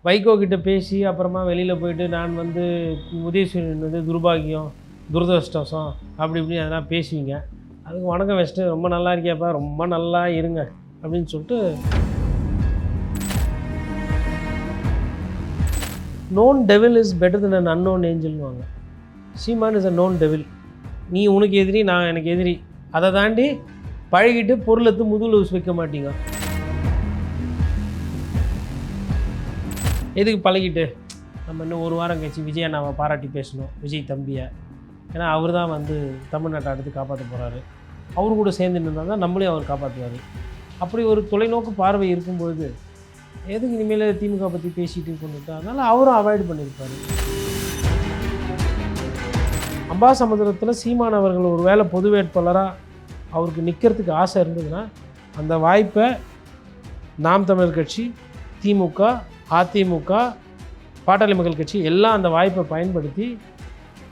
வைகோ கிட்ட பேசி அப்புறமா வெளியில் போயிட்டு நான் வந்து உதயசூரியன் வந்து துர்பாகியம் துரதிருஷ்டவசம் அப்படி இப்படி அதெல்லாம் பேசுவீங்க. அதுக்கு வணக்கம் வச்சுட்டு ரொம்ப நல்லா இருக்கியாப்பா, ரொம்ப நல்லா இருங்க அப்படின்னு சொல்லிட்டு known devil is better than an unknown ஏஞ்சல்னுவாங்க. Seeman is a known devil. நீ உனக்கு எதிரி, நான் எனக்கு எதிரி. அதை தாண்டி பழகிட்டு பொருளத்து முதுகில் வைக்க மாட்டீங்க. எதுக்கு பழகிட்டு நம்ம இன்னும் ஒரு வாரம் கழிச்சு விஜய் அண்ணாவை பாராட்டி பேசணும், விஜய் தம்பியை. ஏன்னா அவர் தான் வந்து தமிழ்நாட்டை அடுத்து காப்பாற்ற போகிறாரு. அவரு கூட சேர்ந்து நின்றால் தான் நம்மளையும் அவர் காப்பாற்றுவார். அப்படி ஒரு தொலைநோக்கு பார்வை இருக்கும்பொழுது எதுக்கு இனிமேல் திமுக பற்றி பேசிட்டு கொண்டுட்டு, அதனால் அவரும் அவாய்டு பண்ணியிருப்பார். அம்பாசமுத்திரத்தில் சீமான் அவர்கள் ஒரு வேளை பொது வேட்பாளராக அவருக்கு நிற்கிறதுக்கு ஆசை இருந்ததுன்னா அந்த வாய்ப்பை நாம் தமிழர் கட்சி, திமுக, அதிமுக, பாட்டாளி மக்கள் கட்சி எல்லாம் அந்த வாய்ப்பை பயன்படுத்தி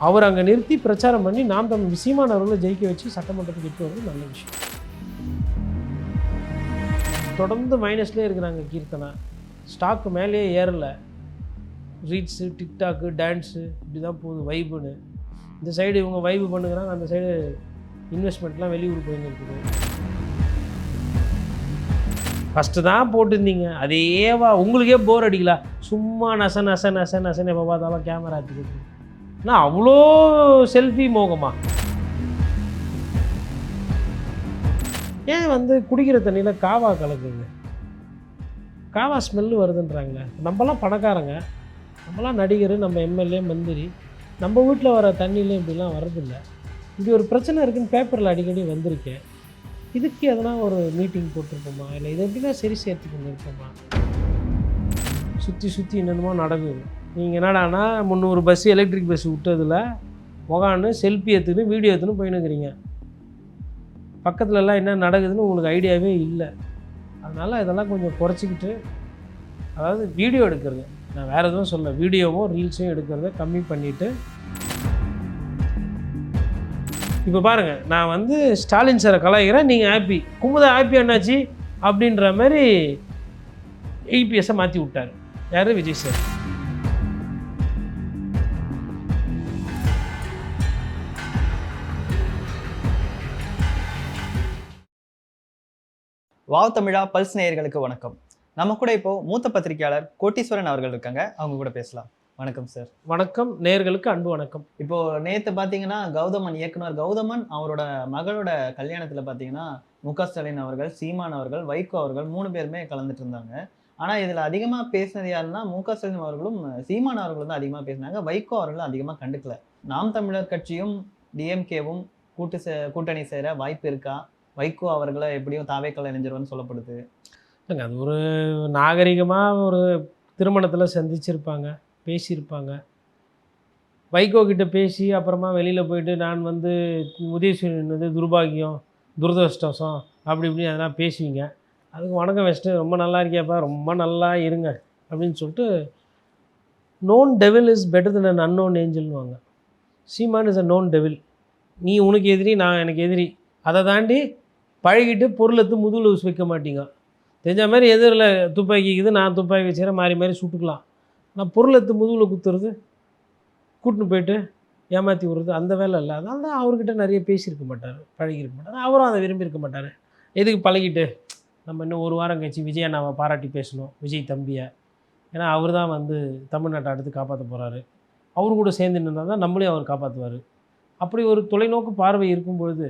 அவர் அங்கே நிறுத்தி பிரச்சாரம் பண்ணி நாம் தமிழ் சீமான் அவர்களை ஜெயிக்க வச்சு சட்டமன்றத்துக்கு எட்டு வருவது நல்ல விஷயம். தொடர்ந்து மைனஸ்லேயே இருக்கிறாங்க கீர்த்தனா. ஸ்டாக்கு மேலேயே ஏறலை. ரீட்ஸு, டிக்டாக்கு, டான்ஸு இப்படி தான் போகுது வைபுன்னு. இந்த சைடு இவங்க வைபு பண்ணுங்கிறாங்க, அந்த சைடு இன்வெஸ்ட்மெண்ட்லாம் வெளியூர் போயின்னு இருக்குது. ஃபஸ்ட்டு தான் போட்டிருந்தீங்க அதேவா, உங்களுக்கே போர் அடிக்கலாம். சும்மா நச நச நச நசன்னு எப்போ பார்த்தாலும் கேமரா எடுத்துக்கிட்டு ஆனால் அவ்வளோ செல்ஃபி மோகமா? ஏன் வந்து குடிக்கிற தண்ணியில் காவா கலக்குது? காவா ஸ்மெல்லு வருதுன்றாங்களே. நம்மலாம் பணக்காரங்க, நம்மலாம் நடிகர், நம்ம எம்எல்ஏ, மந்திரி, நம்ம வீட்டில் வர தண்ணியிலே இப்படிலாம் வரதில்லை. இப்படி ஒரு பிரச்சனை இருக்குதுன்னு பேப்பரில் அடிக்கடி வந்திருக்கேன். இதுக்கு எதனா ஒரு மீட்டிங் போட்டிருப்போமா, இல்லை இதை எப்படின்னா சரி சேர்த்து கொண்டு இருப்போமா? சுற்றி என்னென்னமோ நடக்குது. நீங்கள் என்னடானா 300 பஸ்ஸு எலக்ட்ரிக் பஸ்ஸு விட்டதில் உக்காந்து செல்ஃபி எடுத்துன்னு வீடியோ எடுத்துன்னு போயின்னுக்கிறீங்க. பக்கத்துலலாம் என்ன நடக்குதுன்னு உங்களுக்கு ஐடியாவே இல்லை. அதனால் இதெல்லாம் கொஞ்சம் குறைச்சிக்கிட்டு, அதாவது வீடியோ எடுக்கிறது, நான் வேறு எதுவும் சொல்ல, வீடியோவும் ரீல்ஸையும் எடுக்கிறத கம்மி பண்ணிவிட்டு. இப்போ பாருங்கள், நான் வந்து ஸ்டாலின் சாரை கலாய்க்கிறேன், நீங்கள் ஹாப்பி, குமுதா ஹாப்பி என்னாச்சு அப்படின்ற மாதிரி இபிஎஸ்ஸை மாற்றி விட்டார். யார்? விஜய் சார். வாவ் தமிழா பல்ஸ் நேயர்களுக்கு வணக்கம். நம்ம கூட இப்போ மூத்த பத்திரிகையாளர் கோட்டீஸ்வரன் அவர்கள் இருக்காங்க, அவங்க கூட பேசலாம். வணக்கம் சார். வணக்கம். நேயர்களுக்கு அன்பு வணக்கம். இப்போ நேற்று பார்த்தீங்கன்னா இயக்குனர் கௌதமன் அவரோட மகளோட கல்யாணத்தில் பார்த்தீங்கன்னா முக ஸ்டாலின் அவர்கள், சீமான் அவர்கள், வைகோ அவர்கள் 3 பேருமே கலந்துட்டு இருந்தாங்க. ஆனால் இதில் அதிகமாக பேசினது யாருன்னா முக ஸ்டாலின் அவர்களும் சீமான் அவர்களும் தான் அதிகமாக பேசினாங்க. வைகோ அவர்களும் அதிகமாக கண்டுக்கல. நாம் தமிழர் கட்சியும் டிஎம்கேவும் கூட்டணி சேர வாய்ப்பு இருக்கா? வைகோ அவர்களை எப்படியும் தாவேக்கல்ல இணைஞ்சிருவான்னு சொல்லப்படுது. இல்லைங்க, அது ஒரு நாகரிகமாக ஒரு திருமணத்தில் சந்திச்சிருப்பாங்க, பேசியிருப்பாங்க. வைகோ கிட்ட பேசி அப்புறமா வெளியில் போயிட்டு நான் வந்து உதயசூரியன் வந்து துர்பாகியம் துரதிருஷ்டவசம் அப்படி இப்படி அதெல்லாம் பேசுவீங்க. அதுக்கு வணக்கம் வச்சுட்டு ரொம்ப நல்லா இருக்கியாப்பா, ரொம்ப நல்லா இருங்க அப்படின்னு சொல்லிட்டு known devil is better than an unknown ஏஞ்சல்னுவாங்க. Seeman is a known devil. நீ உனக்கு எதிரி, நான் எனக்கு எதிரி. அதை தாண்டி பழகிட்டு பொருளத்து முதுகில் வைக்க மாட்டீங்க. தெரிஞ்ச மாதிரி எதிரில் துப்பாக்கிக்குது, நான் துப்பாக்கி வச்சுக்கிறேன், மாறி மாறி சுட்டுக்கலாம். நான் பொருளத்து முதுகில் குத்துறது, கூட்டின்னு போயிட்டு ஏமாற்றி விடுறது, அந்த வேலை இல்லை. அதனால தான் அவர்கிட்ட நிறைய பேசியிருக்க மாட்டார், பழகியிருக்க மாட்டார். அவரும் அதை விரும்பியிருக்க மாட்டார். எதுக்கு பழகிட்டு நம்ம இன்னும் ஒரு வாரம் கழிச்சு விஜய் அண்ணாவை பாராட்டி பேசணும், விஜய் தம்பியை. ஏன்னா அவர் தான் வந்து தமிழ்நாட்டை அடுத்து காப்பாற்ற போகிறாரு. அவரு கூட சேர்ந்து நின்றால் தான் நம்மளையும் அவர் காப்பாற்றுவார். அப்படி ஒரு தொலைநோக்கு பார்வை இருக்கும்பொழுது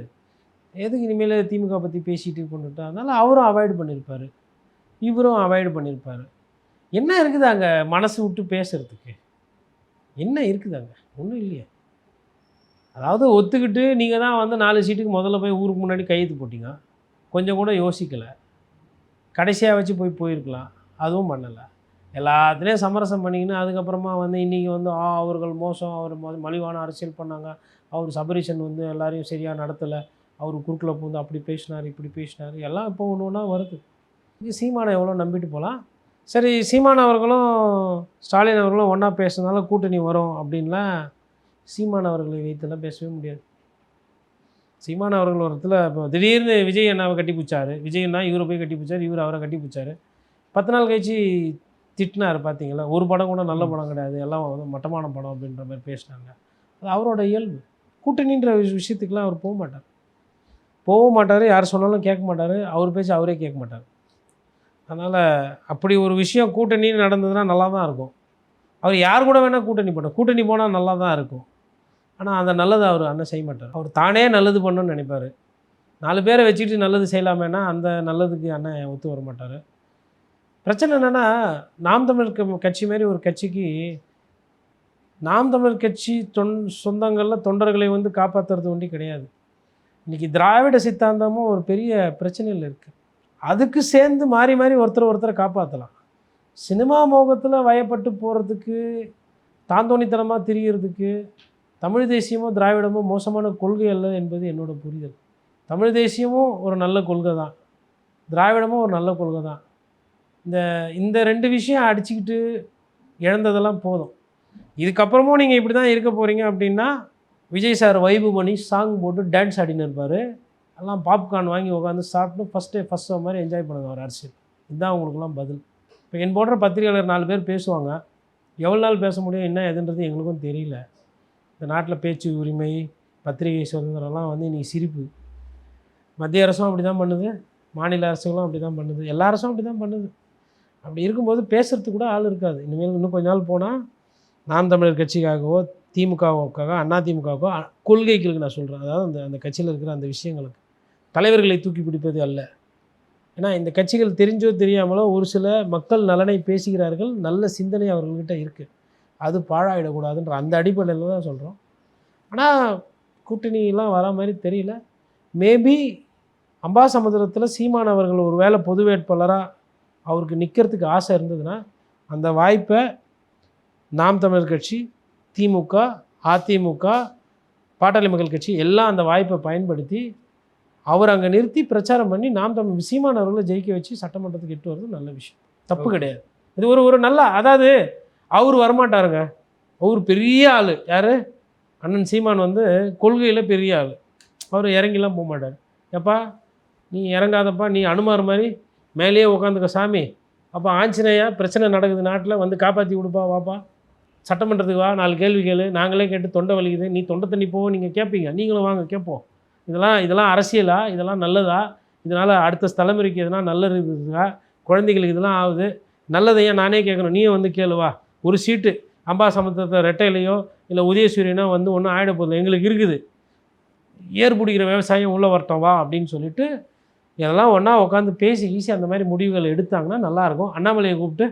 எதுக்கு இனிமேல் திமுக பற்றி பேசிட்டு கொண்டுட்டு, அதனால் அவரும் அவாய்டு பண்ணியிருப்பார், இவரும் அவாய்டு பண்ணியிருப்பார். என்ன இருக்குது அங்கே மனசு விட்டு பேசுகிறதுக்கு? என்ன இருக்குதாங்க? ஒன்றும் இல்லையே. அதாவது ஒத்துக்கிட்டு நீங்கள் தான் வந்து 4 சீட்டுக்கு முதல்ல போய் ஊருக்கு முன்னாடி கையெழுத்து போட்டிங்க, கொஞ்சம் கூட யோசிக்கலை. கடைசியாக வச்சு போயிருக்கலாம், அதுவும் பண்ணலை. எல்லாத்துலேயும் சமரசம் பண்ணிக்கின்னு அதுக்கப்புறமா வந்து இன்றைக்கி வந்து அவர்கள் மோசம், அவர் மலிவான அரசியல் பண்ணாங்க, அவர் சபரீஷன் வந்து எல்லாரையும் சரியாக நடத்தலை, அவர் குறுக்கில் பூந்து அப்படி பேசினார், இப்படி பேசினார், எல்லாம் இப்போ ஒன்று ஒன்றா வருது. இது சீமானை எவ்வளோ நம்பிட்டு போகலாம். சரி, சீமான் அவர்களும் ஸ்டாலின் அவர்களும் ஒன்றா பேசுறதுனால கூட்டணி வரும் அப்படின்லாம் சீமான் அவர்களை வைத்தெல்லாம் பேசவே முடியாது. சீமான் அவர்கள் ஒரு இடத்துல இப்போ திடீர்னு விஜய் அண்ணாவை கட்டி பிடிச்சார், விஜய் அண்ணா இவரை போய் கட்டி பிடிச்சார், இவர் அவரை கட்டி பிடிச்சார். 10 நாள் கழிச்சு திட்டினார் பார்த்தீங்களா, ஒரு படம் கூட நல்ல படம் கிடையாது, எல்லாம் வந்து மட்டமான படம் அப்படின்ற மாதிரி பேசினாங்க. அது அவரோட இயல்பு. கூட்டணின்ற விஷயத்துக்குலாம் அவர் போக மாட்டார், யார் சொன்னாலும் கேட்க மாட்டார், அவர் பேச்சு அவரே கேட்க மாட்டார். அதனால் அப்படி ஒரு விஷயம் கூட்டணின்னு நடந்ததுன்னா நல்லா தான் இருக்கும். அவர் யார் கூட வேணால் கூட்டணி போட்டார், கூட்டணி போனால் நல்லா தான் இருக்கும். ஆனால் அந்த நல்லதை அவர் அண்ணன் செய்ய மாட்டார். அவர் தானே நல்லது பண்ணணும்னு நினைப்பார். 4 பேரை வச்சுக்கிட்டு நல்லது செய்யலாமேனா அந்த நல்லதுக்கு அண்ணன் ஒத்து வர மாட்டார். பிரச்சனை என்னென்னா, நாம் தமிழர் கட்சி மாரி ஒரு கட்சிக்கு நாம் தமிழர் கட்சி சொந்தங்களில் தொண்டர்களை வந்து காப்பாற்றுறது ஒண்டி கிடையாது. இன்றைக்கி திராவிட சித்தாந்தமும் ஒரு பெரிய பிரச்சனையில் இருக்குது. அதுக்கு சேர்ந்து மாறி மாறி ஒருத்தரை காப்பாற்றலாம். சினிமா மோகத்தில் வயப்பட்டு போகிறதுக்கு, தாந்தோணித்தனமாக திரிகிறதுக்கு தமிழ் தேசியமோ திராவிடமோ மோசமான கொள்கை அல்ல என்பது என்னோட புரிதல். தமிழ் தேசியமும் ஒரு நல்ல கொள்கை தான், திராவிடமும் ஒரு நல்ல கொள்கை தான். இந்த 2 விஷயம் அடிச்சுக்கிட்டு இழந்ததெல்லாம் போதும். இதுக்கப்புறமும் நீங்கள் இப்படி தான் இருக்க போகிறீங்க அப்படின்னா, விஜய் சார் வைபு பண்ணி சாங் போட்டு டான்ஸ் ஆடின்னு இருப்பார். எல்லாம் பாப்கார்ன் வாங்கி உட்காந்து சாப்பிட்டு ஃபஸ்ட் ஷோ மாதிரி என்ஜாய் பண்ணுங்க அவர் அரசியல். இதுதான் உங்களுக்குலாம் பதில். இப்போ என் போன்ற பத்திரிகையாளர் 4 பேர் பேசுவாங்க. எவ்வளோ நாள் பேச முடியும், என்ன எதுன்றது எங்களுக்கும் தெரியல. இந்த நாட்டில் பேச்சு உரிமை, பத்திரிகை சுதந்திரம்லாம் வந்து இன்றைக்கி சிரிப்பு. மத்திய அரசும் அப்படி தான் பண்ணுது, மாநில அரசுகளும் அப்படி தான் பண்ணுது, எல்லா அரசும் அப்படி தான் பண்ணுது. அப்படி இருக்கும்போது பேசுகிறதுக்கு கூட ஆள் இருக்காது. இனிமேல் இன்னும் கொஞ்ச நாள் போனால் நாம் தமிழர் கட்சிக்காகவோ திமுகவுக்காக அதிமுகவுக்கோ கொள்கைகளுக்கு நான் சொல்கிறேன், அதாவது அந்த கட்சியில் இருக்கிற அந்த விஷயங்களுக்கு தலைவர்களை தூக்கி பிடிப்பது அல்ல. ஏன்னா இந்த கட்சிகள் தெரிஞ்சோ தெரியாமலோ ஒரு சில மக்கள் நலனை பேசுகிறார்கள், நல்ல சிந்தனை அவர்கள்கிட்ட இருக்குது, அது பாழாயிடக்கூடாதுன்ற அந்த அடிப்படையில் தான் சொல்கிறோம். ஆனால் கூட்டணியெலாம் வர மாதிரி தெரியல. மேபி அம்பாசமுத்திரத்தில் சீமான் அவர்கள் ஒரு வேளை பொது வேட்பாளராக அவருக்கு நிற்கிறதுக்கு ஆசை இருந்ததுன்னா அந்த வாய்ப்பை நாம் தமிழர் கட்சி, திமுக, அதிமுக, பாட்டாளி மக்கள் கட்சி எல்லாம் அந்த வாய்ப்பை பயன்படுத்தி அவர் அங்கே நிறுத்தி பிரச்சாரம் பண்ணி நாம் தமிழ் சீமான் அவர்களை ஜெயிக்க வச்சு சட்டமன்றத்துக்கு இட்டு வர்றது நல்ல விஷயம், தப்பு கிடையாது. இது ஒரு நல்ல, அதாவது அவர் வரமாட்டாருங்க, அவர் பெரிய ஆள். யார்? அண்ணன் சீமான் வந்து கொள்கையில் பெரிய ஆள். அவர் இறங்கிலாம் போக மாட்டார். எப்பா நீ இறங்காதப்பா, நீ அனுமார் மாதிரி மேலேயே உட்காந்துக்க சாமி, அப்போ ஆஞ்சநேயா பிரச்சனை நடக்குது நாட்டில், வந்து காப்பாற்றி கொடுப்பா, வாப்பா சட்டமன்றத்துக்கு வா, 4 கேள்வி கேளு, நாங்களே கேட்டு தொண்டை வலிக்குது, நீ தொண்டை தண்ணி போவோம், நீங்கள் கேட்பீங்க, நீங்களும் வாங்க கேட்போம். இதெல்லாம் அரசியலா, இதெல்லாம் நல்லதா, இதனால் அடுத்த தலைமுறைக்கு எதுனா நல்லது இருக்குதா, குழந்தைகளுக்கு இதெல்லாம் ஆகுது, நல்லதையா நானே கேட்கணும், நீயும் வந்து கேளுவா. ஒரு சீட்டு அம்பாசமுத்திரத்தை ரெட்டையிலையோ இல்லை உதயசூரியனோ வந்து ஒன்றும் ஆகிட போதில்லை, எங்களுக்கு இருக்குது, ஏர் பிடிக்கிற விவசாயம் உள்ளே வரட்டும் வா அப்படின்னு சொல்லிட்டு இதெல்லாம் ஒன்றா உட்காந்து பேசி ஈஸி அந்த மாதிரி முடிவுகள் எடுத்தாங்கன்னா நல்லாயிருக்கும். அண்ணாமலையை கூப்பிட்டு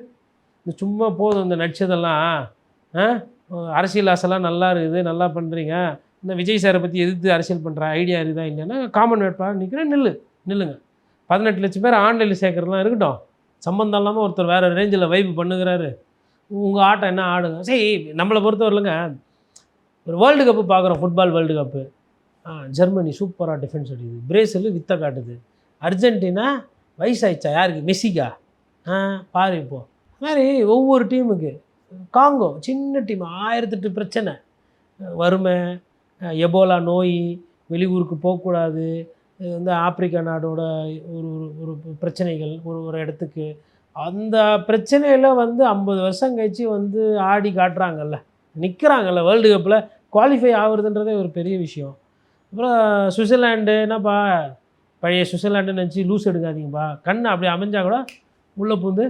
இந்த சும்மா போதும் இந்த நடிச்சதெல்லாம், அரசியல் ஆசைலாம் நல்லா இருக்குது, நல்லா பண்ணுறீங்க, இந்த விஜய் சாரை பற்றி எதிர்த்து அரசியல் பண்ணுற ஐடியா இருக்குதா இல்லைன்னா காமன் வேட்பாளர் நிற்கிறேன், நில்லுங்க. 18 லட்சம் பேர் ஆன்லைனில் சேர்க்குறதுலாம் இருக்கட்டும், சம்மந்தம் இல்லாமல் ஒருத்தர் வேறு ரேஞ்சில் வைப்பு பண்ணுகிறாரு, உங்கள் ஆட்டம் என்ன ஆடுங்க. சரி, நம்மளை பொறுத்தவரையிலங்க ஒரு வேர்ல்டு கப்பு பார்க்குறோம், ஃபுட்பால் வேர்ல்டு கப்பு. ஜெர்மனி சூப்பராக டிஃபென்ஸ் அடிக்குது, பிரேசில் வித்தை காட்டுது, அர்ஜென்டினா வயசாயிடுச்சா யாருக்கு, மெஸ்ஸிக்கா, பாரு இப்போது. அது மாதிரி ஒவ்வொரு டீமுக்கு, காங்கோ சின்ன டீம், 1008 பிரச்சனை, வறுமை, எபோலா நோய், வெளியூருக்கு போகக்கூடாது, வந்து ஆப்பிரிக்கா நாடோட ஒரு ஒரு பிரச்சனைகள், ஒரு இடத்துக்கு அந்த பிரச்சனையில் வந்து 50 வருஷம் கழிச்சு வந்து ஆடி காட்டுறாங்கல்ல, நிற்கிறாங்கல்ல வேர்ல்டு கப்பில் குவாலிஃபை ஆகுறதுன்றதே ஒரு பெரிய விஷயம். அப்புறம் சுவிட்சர்லாண்டு என்னப்பா, பழைய சுவிட்சர்லாண்டுன்னு நினச்சி லூஸ் எடுக்காதீங்கப்பா, கண் அப்படி அமைஞ்சால் கூட உள்ளே பூந்து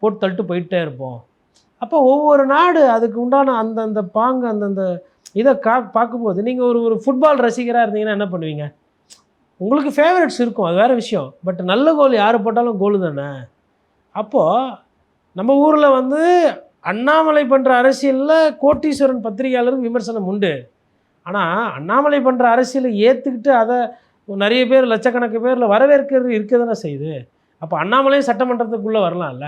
போட்டு தள்ளிட்டு போயிட்டே இருப்போம். அப்போ ஒவ்வொரு நாடு அதுக்கு உண்டான அந்தந்த பாங்கு அந்தந்த இதை பார்க்கும்போது நீங்கள் ஒரு ஃபுட்பால் ரசிகராக இருந்தீங்கன்னா என்ன பண்ணுவீங்க, உங்களுக்கு ஃபேவரட்ஸ் இருக்கும், அது வேறு விஷயம். பட் நல்ல கோல் யார் போட்டாலும் கோலு தானே. அப்போது நம்ம ஊரில் வந்து அண்ணாமலை பண்ணுற அரசியலில் கோட்டீஸ்வரன் பத்திரிகையாளருக்கு விமர்சனம் உண்டு. ஆனால் அண்ணாமலை பண்ணுற அரசியலை ஏற்றுக்கிட்டு அதை நிறைய பேர் லட்சக்கணக்கு பேரில் வரவேற்கிறது இருக்க தானே செய்யுது. அப்போ அண்ணாமலையும் சட்டமன்றத்துக்குள்ளே வரலாம்ல.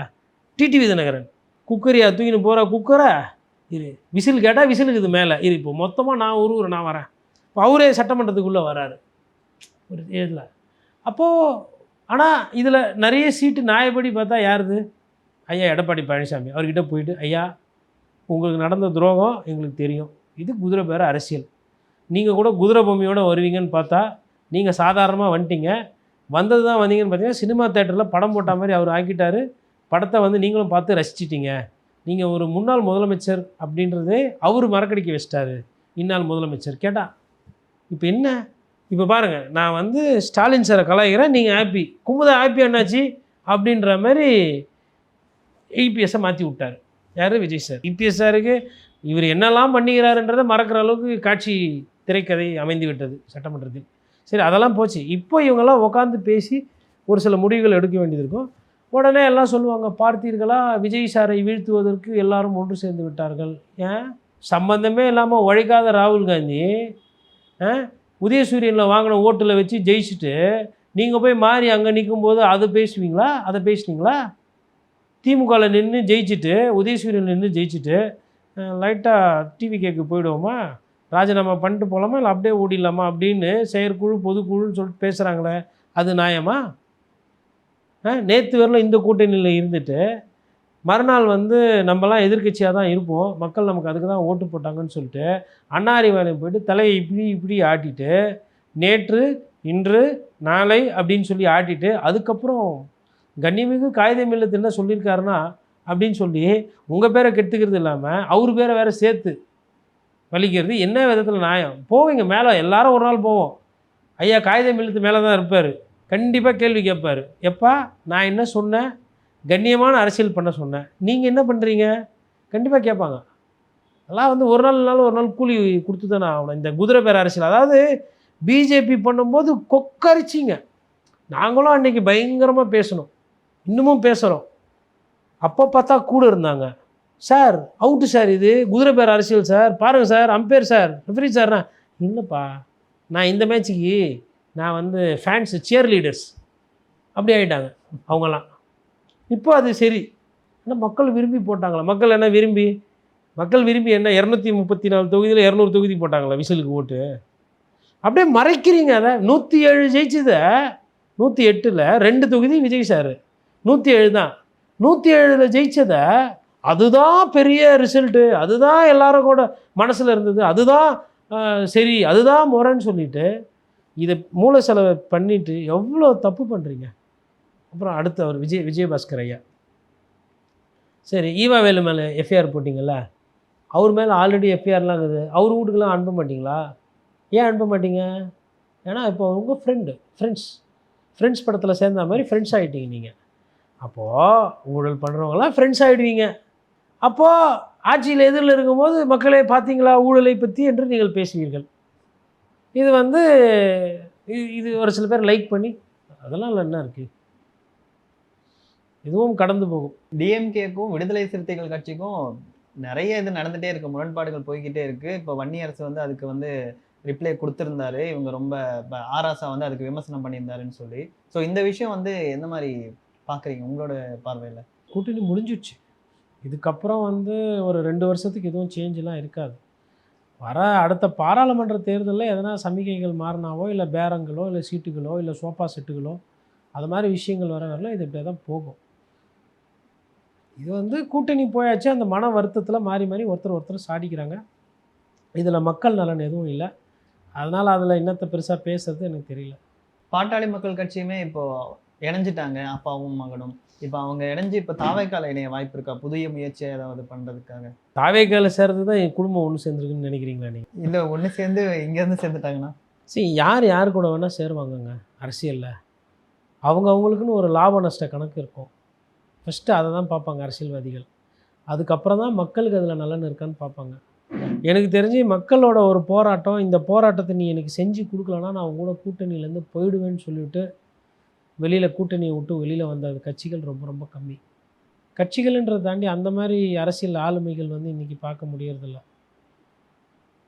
டிடிவி தினகரன் குக்கரியா தூக்கின்னு போகிற குக்கரை இரு, விசில் கேட்டால் விசிலுக்கு இது மேலே இரு, இப்போ மொத்தமாக நான் வரேன், இப்போ அவரே சட்டமன்றத்துக்குள்ளே வராரு ஒரு இதில். அப்போது ஆனால் இதில் நிறைய சீட்டு நியாயப்படி பார்த்தா யாருது, ஐயா எடப்பாடி பழனிசாமி. அவர்கிட்ட போயிட்டு, ஐயா உங்களுக்கு நடந்த துரோகம் எங்களுக்கு தெரியும், இது குதிரை பேர அரசியல், நீங்கள் கூட குதிரை பொம்மையோடு வருவீங்கன்னு பார்த்தா நீங்கள் சாதாரணமாக வந்துட்டீங்க, வந்தது தான் வந்தீங்கன்னு பார்த்தீங்கன்னா சினிமா தேட்டரில் படம் போட்ட மாதிரி அவர் ஆக்கிட்டார், படத்தை வந்து நீங்களும் பார்த்து ரசிச்சிட்டீங்க. நீங்கள் ஒரு முன்னாள் முதலமைச்சர் அப்படின்றதே அவர் மறக்கடிக்க வச்சிட்டாரு. இன்னாள் முதலமைச்சர் கேட்டா இப்போ என்ன? இப்போ பாருங்கள், நான் வந்து ஸ்டாலின் சாரை கலாய்க்கிறேன், நீங்கள் ஹாப்பி. குமுதா ஹாப்பி என்னாச்சு அப்படின்ற மாதிரி இபிஎஸ்ஸை மாற்றி விட்டார். யார்? விஜய் சார். இபிஎஸ் சாருக்கு இவர் என்னெல்லாம் பண்ணிக்கிறாருன்றதை மறக்கிற அளவுக்கு காட்சி திரைக்கதை அமைந்து விட்டது சட்டமன்றத்தில். சரி, அதெல்லாம் போச்சு. இப்போ இவங்கெல்லாம் உட்காந்து பேசி ஒரு சில முடிவுகள் எடுக்க வேண்டியது இருக்கும். உடனே எல்லாம் சொல்லுவாங்க, பார்த்தீர்களா விஜய் சாரை வீழ்த்துவதற்கு எல்லாரும் ஒன்று சேர்ந்து விட்டார்கள். ஏன் சம்பந்தமே இல்லாமல் உழைக்காத ராகுல் காந்தி உதயசூரியனில் வாங்கின ஓட்டில் வச்சு ஜெயிச்சுட்டு நீங்கள் போய் மாறி அங்கே நிற்கும்போது அதை பேசுவீங்களா? அதை பேசுனீங்களா? திமுகவில் நின்று ஜெயிச்சுட்டு உதயசூரியனில் நின்று ஜெயிச்சுட்டு லைட்டாக டிவி கேக்கு போயிடுவோமா, ராஜினாமா பண்ணிட்டு போகலாமா, இல்லை அப்படியே ஓடிடலாமா அப்படின்னு செயற்குழு பொதுக்குழுன்னு சொல்லிட்டு பேசுகிறாங்களே, அது நியாயமா? நேற்று வரல இந்த கூட்டணியில் இருந்துட்டு மறுநாள் வந்து நம்மலாம் எதிர்க்கட்சியாக தான் இருப்போம், மக்கள் நமக்கு அதுக்கு தான் ஓட்டு போட்டாங்கன்னு சொல்லிட்டு அண்ணாரி வேலையை போய்ட்டு தலையை இப்படி இப்படி ஆட்டிட்டு நேற்று இன்று நாளை அப்படின்னு சொல்லி ஆட்டிட்டு அதுக்கப்புறம் கண்ணியமிகு காகிதம் இல்லத்து என்ன சொல்லியிருக்காருன்னா அப்படின்னு சொல்லி உங்கள் பேரை கெடுத்துக்கிறது இல்லாமல் அவர் பேரை வேறு சேர்த்து வலிக்கிறது என்ன விதத்தில் நியாயம்? போவீங்க மேலே, எல்லாரும் ஒரு நாள் போவோம். ஐயா காகிதம் இல்லத்து மேலே தான் இருப்பார், கண்டிப்பாக கேள்வி கேட்பார். எப்பா நான் என்ன சொன்னேன்? கண்ணியமான அரசியல் பண்ண சொன்னேன், நீங்கள் என்ன பண்ணுறீங்க? கண்டிப்பாக கேட்பாங்க. அதெல்லாம் வந்து ஒரு நாள் கூலி கொடுத்து தானே ஆகணும். இந்த குதிரை பேர் அரசியல், அதாவது பிஜேபி பண்ணும்போது கொக்கரிச்சிங்க. நாங்களும் அன்றைக்கி பயங்கரமாக பேசணும், இன்னமும் பேசுகிறோம். அப்போ பார்த்தா கூட இருந்தாங்க, சார் அவுட்டு சார், இது குதிரை பேர் அரசியல் சார், பாருங்கள் சார், அம்பேர் சார், ரெஃபரி சார்னா. இல்லைப்பா, நான் இந்த மேட்ச்சுக்கு நான் வந்து ஃபேன்ஸு சியர் லீடர்ஸ் அப்படி ஆகிட்டாங்க அவங்கெல்லாம். இப்போ அது சரி, ஆனால் மக்கள் விரும்பி போட்டாங்களா? மக்கள் என்ன விரும்பி என்ன 234 தொகுதியில் 200 தொகுதி போட்டாங்களா விசிலுக்கு ஓட்டு? அப்படியே மறைக்கிறீங்க. அதை 107 ஜெயிச்சதை 108ல் 2 தொகுதி விஜய் சார், 107 தான். 107ல் ஜெயிச்சதை அதுதான் பெரிய ரிசல்ட்டு, அதுதான் எல்லாரும் கூட மனசில் இருந்தது, அதுதான் சரி, அதுதான் முறைன்னு சொல்லிவிட்டு இதை மூல செலவை பண்ணிவிட்டு எவ்வளோ தப்பு பண்ணுறீங்க. அப்புறம் அடுத்து அவர் விஜயபாஸ்கர் ஐயா, சரி ஈவா வேலு மேலே எஃப்ஐஆர் போட்டிங்கள்ல, அவர் மேலே ஆல்ரெடி எஃப்ஐஆர்லாம் இருக்குது, அவர் வீட்டுக்கெல்லாம் அனுப்ப மாட்டிங்களா? ஏன் அனுப்ப மாட்டீங்க? ஏன்னா இப்போ உங்கள் ஃப்ரெண்ட்ஸ் படத்தில் சேர்ந்த மாதிரி ஃப்ரெண்ட்ஸ் ஆகிட்டீங்க நீங்கள். அப்போது ஊழல் பண்ணுறவங்களாம் ஃப்ரெண்ட்ஸ் ஆகிடுவீங்க. அப்போது ஆட்சியில் எதிரில் இருக்கும்போது மக்களே பார்த்தீங்களா ஊழலை பற்றி என்று நீங்கள் பேசுவீர்கள். இது வந்து இது ஒரு சில பேர் லைக் பண்ணி அதெல்லாம் இல்லை, என்ன இருக்குது, இதுவும் கடந்து போகும். டிஎம்கேக்கும் விடுதலை சிறுத்தைகள் கட்சிக்கும் நிறைய இது நடந்துகிட்டே இருக்குது, முரண்பாடுகள் போய்கிட்டே இருக்குது. இப்போ வன்னியரசு வந்து அதுக்கு வந்து ரிப்ளை கொடுத்துருந்தாரு, இவங்க ரொம்ப ஆராசா வந்து அதுக்கு விமர்சனம் பண்ணியிருந்தாருன்னு சொல்லி. ஸோ இந்த விஷயம் வந்து எந்த மாதிரி பார்க்குறீங்க உங்களோட பார்வையில்? கூட்டணி முடிஞ்சிடுச்சு, இதுக்கப்புறம் வந்து ஒரு 2 வருஷத்துக்கு எதுவும் சேஞ்செலாம் இருக்காது. வர அடுத்த பாராளுமன்ற தேர்தலில் எதனா சமிகைகள் மாறினாவோ, இல்லை பேரங்களோ, இல்லை சீட்டுகளோ, இல்லை சோஃபா செட்டுகளோ, அது மாதிரி விஷயங்கள் வரல இது இப்படியே தான் போகும். இது வந்து கூட்டணி போயாச்சு, அந்த மன வருத்தத்தில் மாறி ஒருத்தர் சாடிக்கிறாங்க. இதில் மக்கள் நலன் எதுவும் இல்லை, அதனால் அதில் என்னத்தை பெருசாக பேசுறது எனக்கு தெரியல. பாட்டாளி மக்கள் கட்சியுமே இப்போது இணைஞ்சிட்டாங்க, அப்பாவும் மகனும். இப்போ அவங்க இணைஞ்சு இப்போ தாவேக்கால இணைய வாய்ப்பு இருக்கா, புதிய முயற்சியை ஏதாவது பண்ணுறதுக்காக? தாவேக்கால சேர்றது தான் என் குடும்பம் ஒன்று சேர்ந்துருக்குன்னு நினைக்கிறீங்களா நீங்கள்? இல்லை, ஒன்று சேர்ந்து இங்கேருந்து சேர்ந்துட்டாங்கன்னா சரி, யார் கூட வேணால் சேருவாங்கங்க அரசியலில். அவங்களுக்குன்னு ஒரு லாப நஷ்ட கணக்கு இருக்கும். ஃபஸ்ட்டு அதை தான் பார்ப்பாங்க அரசியல்வாதிகள், அதுக்கப்புறம் தான் மக்களுக்கு அதில் நலன் இருக்கான்னு பார்ப்பாங்க. எனக்கு தெரிஞ்சு மக்களோட ஒரு போராட்டம், இந்த போராட்டத்தை நீ எனக்கு செஞ்சு கொடுக்கலன்னா நான் அவங்க கூட கூட்டணியிலேருந்து போயிடுவேன்னு சொல்லிவிட்டு வெளியில் கூட்டணியை விட்டு வெளியில் வந்த கட்சிகள் ரொம்ப ரொம்ப கம்மி. கட்சிகள்ன்றதை தாண்டி அந்த மாதிரி அரசியல் ஆளுமைகள் வந்து இன்றைக்கி பார்க்க முடியறதில்ல.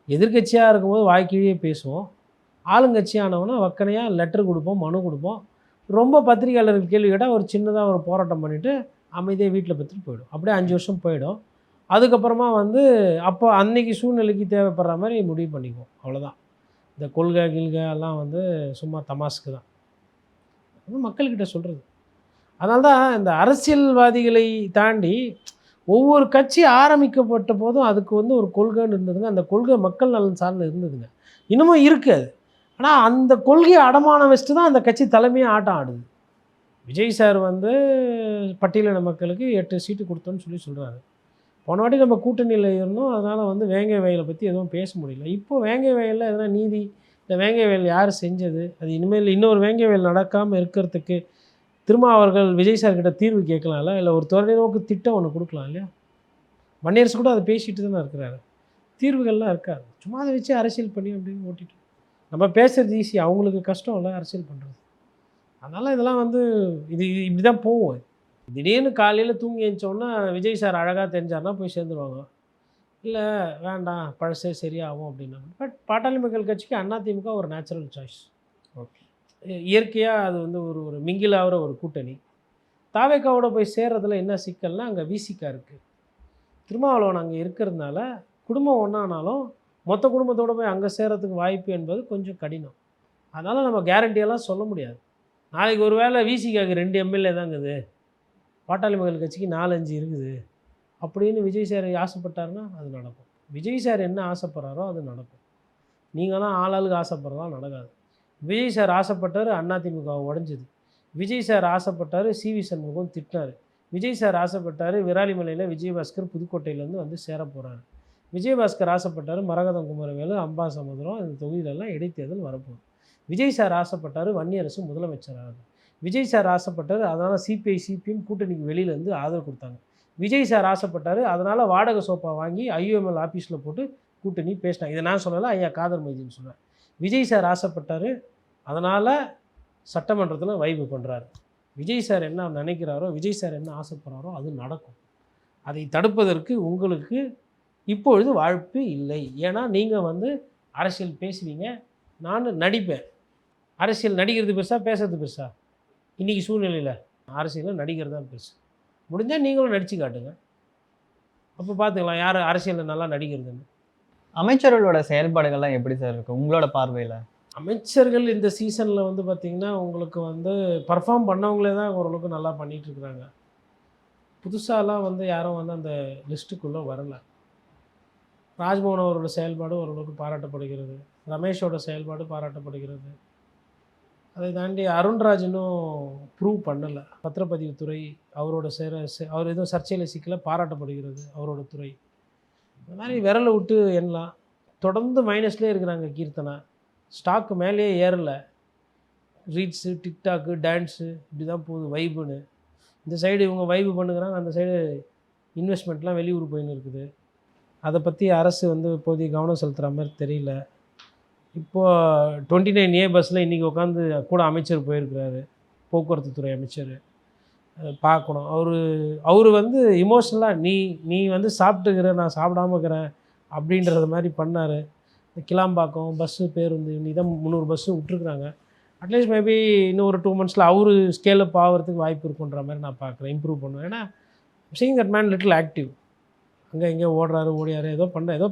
எதிர்கட்சியாக இருக்கும்போது வாய்க்கீழே பேசுவோம், ஆளுங்கட்சியானவனா வக்கனையாக லெட்டர் கொடுப்போம், மனு கொடுப்போம். ரொம்ப பத்திரிகையாளர்கள் கேள்வி கேட்டால் ஒரு சின்னதாக ஒரு போராட்டம் பண்ணிவிட்டு அமைதியாக வீட்டில் பற்றிட்டு போயிடும். அப்படியே 5 வருஷம் போயிடும். அதுக்கப்புறமா வந்து அப்போ அன்னைக்கு சூழ்நிலைக்கு தேவைப்படுற மாதிரி முடிவு பண்ணிக்குவோம், அவ்வளோதான். இந்த கொள்கை எல்லாம் வந்து சும்மா தமாஸ்க்கு தான் மக்கள்கிட்ட சொல்கிறது. அதனால்தான் இந்த அரசியல்வாதிகளை தாண்டி ஒவ்வொரு கட்சி ஆரம்பிக்கப்பட்ட போதும் அதுக்கு வந்து ஒரு கொள்கைன்னு இருந்ததுங்க. அந்த கொள்கை மக்கள் நலன் சார்ந்து இருந்ததுங்க, இன்னமும் இருக்குது. ஆனால் அந்த கொள்கையை அடமானம் வச்சுட்டு தான் அந்த கட்சி தலைமையாக ஆட்டம் ஆடுது. விஜய் சார் வந்து பட்டியலின மக்களுக்கு 8 சீட்டு கொடுத்தோன்னு சொல்கிறாரு. போன வாட்டி நம்ம கூட்டணியில் இருந்தோம், அதனால் வந்து வேங்கை வயலை பற்றி எதுவும் பேச முடியல. இப்போ வேங்கை வயலில் எதனா நீதி, இந்த வேங்கை வயல் யார் செஞ்சது, அது இனிமேல் இன்னொரு வேங்கை வயல் நடக்காமல் இருக்கிறதுக்கு அவர்கள் விஜய் சார் கிட்ட தீர்வு கேட்கலாம்ல, இல்லை ஒரு தொலைநோக்கு திட்டம் ஒன்று கொடுக்கலாம் இல்லையா? வன்னியரசு கூட அதை பேசிட்டு தானே இருக்கிறாரு. தீர்வுகள்லாம் இருக்காது. சும்மா அதை வச்சு அரசியல் பண்ணி அப்படின்னு ஓட்டிட்டு நம்ம பேசுகிறது ஈஸி, அவங்களுக்கு கஷ்டம் இல்லை அரசியல் பண்ணுறது. அதனால் இதெல்லாம் வந்து இது இப்படி தான் போகும். திடீர்னு காலையில் தூங்கி எழுந்தோன்னா விஜய் சார் அழகாக தெரிஞ்சார்னா போய் சேர்ந்துருவாங்க. இல்லை வேண்டாம் பழசே சரியாகும் அப்படின்னா. பட் பாட்டாளி மக்கள் கட்சிக்கு அதிமுக ஒரு நேச்சுரல் சாய்ஸ். ஓகே. இயற்கையாக அது வந்து ஒரு ஒரு மிங்கில் ஆகிற ஒரு கூட்டணி. தாவேக்காவோட போய் சேர்றதுல என்ன சிக்கல்னா, அங்கே விசிகா இருக்குது, திருமாவளவன் அங்கே இருக்கிறதுனால குடும்பம் ஒன்றானாலும் மொத்த குடும்பத்தோடு போய் அங்கே சேர்கிறதுக்கு வாய்ப்பு என்பது கொஞ்சம் கடினம். அதனால் நம்ம கேரண்டியெல்லாம் சொல்ல முடியாது. நாளைக்கு ஒரு வேளை விசிகாவுக்கு 2 எம்எல்ஏ தாங்குது, பாட்டாளி மக்கள் கட்சிக்கு 4-5 இருக்குது அப்படின்னு விஜய் சார் ஆசைப்பட்டாருன்னா அது நடக்கும். விஜய் சார் என்ன ஆசைப்படுறாரோ அது நடக்கும். நீங்களாம் ஆளாளுக்கு ஆசைப்படுறதெல்லாம் நடக்காது. விஜய் சார் ஆசைப்பட்டார் அதிமுக உடஞ்சிது. விஜய் சார் ஆசைப்பட்டார் சிவி சண்முகம் திட்டினார். விஜய் சார் ஆசைப்பட்டார் விராலிமலையில் விஜயபாஸ்கர் புதுக்கோட்டையிலேருந்து வந்து சேர போகிறாரு. விஜயபாஸ்கர் ஆசைப்பட்டார் மரகதம் குமரவேலு அம்பாசமுத்திரம் இந்த தொகுதியிலெல்லாம் இடைத்தேர்தல் வரப்போகுது. விஜய் சார் ஆசைப்பட்டார் வன்னியரசு முதலமைச்சராக. விஜய் சார் ஆசைப்பட்டார், அதனால் சிபிஐ சிபிஎம் கூட்டணிக்கு வெளியிலேருந்து ஆதரவு கொடுத்தாங்க. விஜய் சார் ஆசைப்பட்டார், அதனால் வாடகை சோஃபா வாங்கி ஐயுஎம்எல் ஆஃபீஸில் போட்டு கூட்டணி பேசினாங்க. இதை நான் சொல்லலை, ஐயா காதர் மைதின்னு சொன்னேன். விஜய் சார் ஆசைப்பட்டார், அதனால் சட்டமன்றத்தில் வைப்பு பண்ணுறாரு. விஜய் சார் என்ன நினைக்கிறாரோ, விஜய் சார் என்ன ஆசைப்படுறாரோ அது நடக்கும். அதை தடுப்பதற்கு உங்களுக்கு இப்பொழுது வாய்ப்பு இல்லை. ஏன்னா நீங்கள் வந்து அரசியல் பேசுவீங்க, நான் நடிப்பேன். அரசியல் நடிக்கிறது பெருசா பேசுறது பெருசா? இன்றைக்கி சூழ்நிலையில் அரசியலில் நடிக்கிறது தான் பெருசு. முடிஞ்சால் நீங்களும் நடித்து காட்டுங்க, அப்போ பார்த்துக்கலாம் யார் அரசியலில் நல்லா நடிக்கிறதுன்னு. அமைச்சர்களோட செயல்பாடுகள்லாம் எப்படி சார் இருக்குது உங்களோட பார்வையில்? அமைச்சர்கள் இந்த சீசனில் வந்து பார்த்திங்கன்னா உங்களுக்கு வந்து பர்ஃபார்ம் பண்ணவங்களே தான் ஓரளவுக்கு நல்லா பண்ணிகிட்ருக்குறாங்க. புதுசாலாம் வந்து யாரும் வந்து அந்த லிஸ்ட்டுக்குள்ளே வரலை. ராஜ்மோகன் அவரோட செயல்பாடு ஓரளவுக்கு பாராட்டப்படுகிறது, ரமேஷோட செயல்பாடு பாராட்டப்படுகிறது. அதை தாண்டி அருண்ராஜ் இன்னும் ப்ரூவ் பண்ணலை. பத்திரப்பதிவுத்துறை அவரோட அவர் எதுவும் சர்ச்சையில் சிக்கல பாராட்டப்படுகிறது அவரோட துறை. இந்த மாதிரி விரலை விட்டு எண்ணலாம். தொடர்ந்து மைனஸ்லேயே இருக்கிறாங்க கீர்த்தனா, ஸ்டாக்கு மேலேயே ஏறலை. ரீட்ஸு டிக்டாக்கு டான்ஸு இப்படி தான் போகுது வைபுன்னு. இந்த சைடு இவங்க வைபு பண்ணுறாங்க, அந்த சைடு இன்வெஸ்ட்மெண்ட்லாம் வெளியூர் போயின்னு இருக்குது. அதை பற்றி அரசு வந்து இப்போதைய கவனம் செலுத்துகிற மாதிரி தெரியல. இப்போது 29A பஸ்ஸில் இன்றைக்கி உட்காந்து கூட அமைச்சர் போயிருக்கிறாரு, போக்குவரத்து துறை அமைச்சர். பார்க்கணும். அவர் வந்து இமோஷ்னலாக நீ வந்து சாப்பிட்டுக்கிற, நான் சாப்பிடாம இருக்கிறேன் அப்படின்றது மாதிரி பண்ணார். இந்த கிளாம்பாக்கம் பஸ்ஸு பேருந்து இன்னைக்கு தான் 300 பஸ்ஸு விட்டுருக்குறாங்க. அட்லீஸ்ட் மேபி இன்னும் ஒரு 2 monthஸில் அவர் ஸ்கேல் அப் ஆகிறதுக்கு வாய்ப்பு இருக்குன்ற மாதிரி நான் பார்க்குறேன். இம்ப்ரூவ் பண்ணுவேன். ஏன்னா seeing that man little active. அங்கே இங்கே ஓடுறாரு ஓடியாரு, ஏதோ